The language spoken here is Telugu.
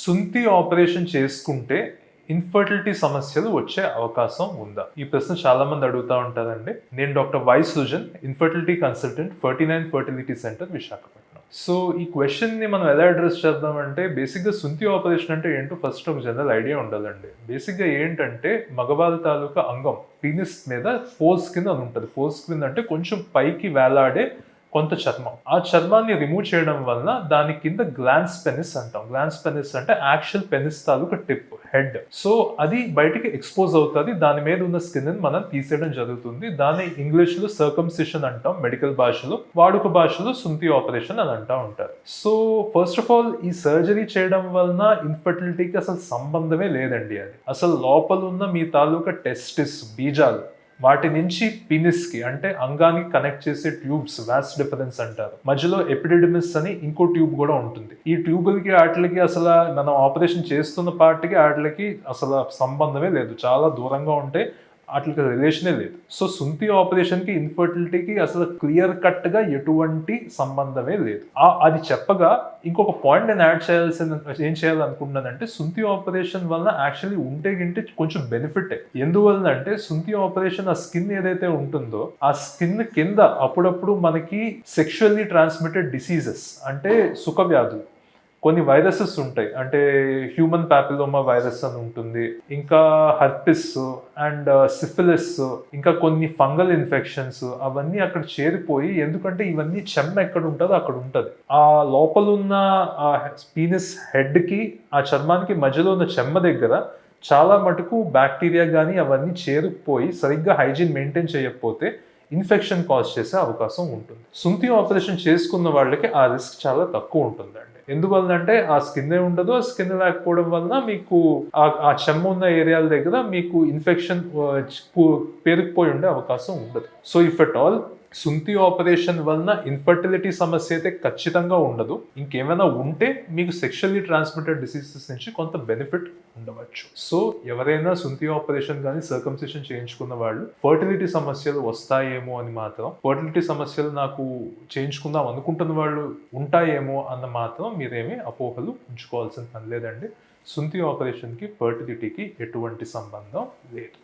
సుంతి ఆపరేషన్ చేసుకుంటే ఇన్ఫర్టిలిటీ సమస్యలు వచ్చే అవకాశం ఉందా? ఈ ప్రశ్న చాలా మంది అడుగుతా ఉంటారండి. నేను doctor why Sujan, infertility consultant, 49 fertility centre, Visakhapatnam. So ఈ క్వశ్చన్ ని మనం ఎలా అడ్రస్ చేద్దామంటే, బేసిక్గా సుంతి ఆపరేషన్ అంటే ఏంటో ఫస్ట్ ఒక జనరల్ ఐడియా ఉండాలండి. బేసిక్గా ఏంటంటే మగవాళ్ళ తాలూకా అంగం పీనిస్ మీద ఫోర్స్ కింద అని ఉంటుంది. ఫోర్స్ కింద అంటే కొంచెం పైకి వేలాడే కొంత చర్మం. ఆ చర్మాన్ని రిమూవ్ చేయడం వలన దాని కింద గ్లాన్స్ పెనిస్ అంటాం. గ్లాన్స్ పెనిస్ అంటే యాక్చువల్ పెనిస్ తాలూకా టిప్, హెడ్. సో అది బయటికి ఎక్స్పోజ్ అవుతుంది. దాని మీద ఉన్న స్కిన్ మనం తీసేయడం జరుగుతుంది. దాన్ని ఇంగ్లీష్ లో సర్కంసిషన్ అంటాం, మెడికల్ భాషలో. వాడుక భాషలో సుంతి ఆపరేషన్ అని అంటా ఉంటారు. సో ఫస్ట్ ఆఫ్ ఆల్ ఈ సర్జరీ చేయడం వలన ఇన్ఫర్టిలిటీకి అసలు సంబంధమే లేదండి. అది అసలు లోపల ఉన్న మీ తాలూకా టెస్టిస్, బీజాలు, వాటి నుంచి పినిస్ కి అంటే అంగానికి కనెక్ట్ చేసే ట్యూబ్స్, వాస్ డిఫరెన్స్ అంటారు. మధ్యలో ఎపిడిడిమిస్ అని ఇంకో ట్యూబ్ కూడా ఉంటుంది. ఈ ట్యూబులకి వాటికి అసలు మనం ఆపరేషన్ చేస్తున్న పార్ట్కి వాటికి అసలు సంబంధమే లేదు. చాలా దూరంగా ఉంటే వాటికి రిలేషనే లేదు. సో సుంతి ఆపరేషన్కి ఇన్ఫర్టిలిటీకి అసలు క్లియర్ కట్గా ఎటువంటి సంబంధమే లేదు. అది చెప్పగా ఇంకొక పాయింట్ నేను ఏం చేయాలనుకుంటున్నానంటే, సుంతి ఆపరేషన్ వలన యాక్చువల్లీ ఉంటే కొంచెం బెనిఫిట్. ఎందువలన అంటే సుంతి ఆపరేషన్ ఆ స్కిన్ ఏదైతే ఉంటుందో ఆ స్కిన్ కింద అప్పుడప్పుడు మనకి సెక్షువల్లీ ట్రాన్స్మిటెడ్ డిసీజెస్ అంటే సుఖ వ్యాధులు, కొన్ని వైరసెస్ ఉంటాయి. అంటే హ్యూమన్ పాపిలోమా వైరస్ అని ఉంటుంది, ఇంకా హర్పిస్ అండ్ సిఫిలిస్, ఇంకా కొన్ని ఫంగల్ ఇన్ఫెక్షన్స్, అవన్నీ అక్కడ చేరిపోయి, ఎందుకంటే ఇవన్నీ చెమ్మ ఎక్కడ ఉంటుందో అక్కడ ఉంటుంది. ఆ లోపల ఉన్న పీనిస్ హెడ్ కి ఆ చర్మానికి మధ్యలో ఉన్న చెమ్మ దగ్గర చాలా మటుకు బ్యాక్టీరియా కానీ అవన్నీ చేరుకుపోయి సరిగ్గా హైజీన్ మెయింటైన్ చేయకపోతే ఇన్ఫెక్షన్ కాజ్ చేసే అవకాశం ఉంటుంది. సుంతి ఆపరేషన్ చేసుకున్న వాళ్ళకి ఆ రిస్క్ చాలా తక్కువ ఉంటుందండి. ఎందువల్లంటే ఆ స్కిన్ ఉండదు. ఆ స్కిన్ లేకపోవడం వలన మీకు ఆ చెమ్మ ఉన్న ఏరియాల దగ్గర మీకు ఇన్ఫెక్షన్ పేరుకుపోయి ఉండే అవకాశం ఉండదు. సో ఇఫ్ అట్ ఆల్ సుంతి ఆపరేషన్ వలన ఇన్ఫర్టిలిటీ సమస్య అయితే ఖచ్చితంగా ఉండదు. ఇంకేమైనా ఉంటే మీకు సెక్షువల్లీ ట్రాన్స్మిటెడ్ డిసీజెస్ నుంచి కొంత బెనిఫిట్ ఉండవచ్చు. సో ఎవరైనా సుంతి ఆపరేషన్ కానీ సర్కంసిషన్ చేయించుకున్న వాళ్ళు ఫర్టిలిటీ సమస్యలు వస్తాయేమో అని మాత్రం, ఫర్టిలిటీ సమస్యలు నాకు చేయించుకుందాం అనుకుంటున్న వాళ్ళు ఉంటాయేమో అన్న మాత్రం మీరేమీ అపోహలు ఉంచుకోవాల్సిన పని లేదండి. సుంతి ఆపరేషన్కి ఫర్టిలిటీకి ఎటువంటి సంబంధం లేదు.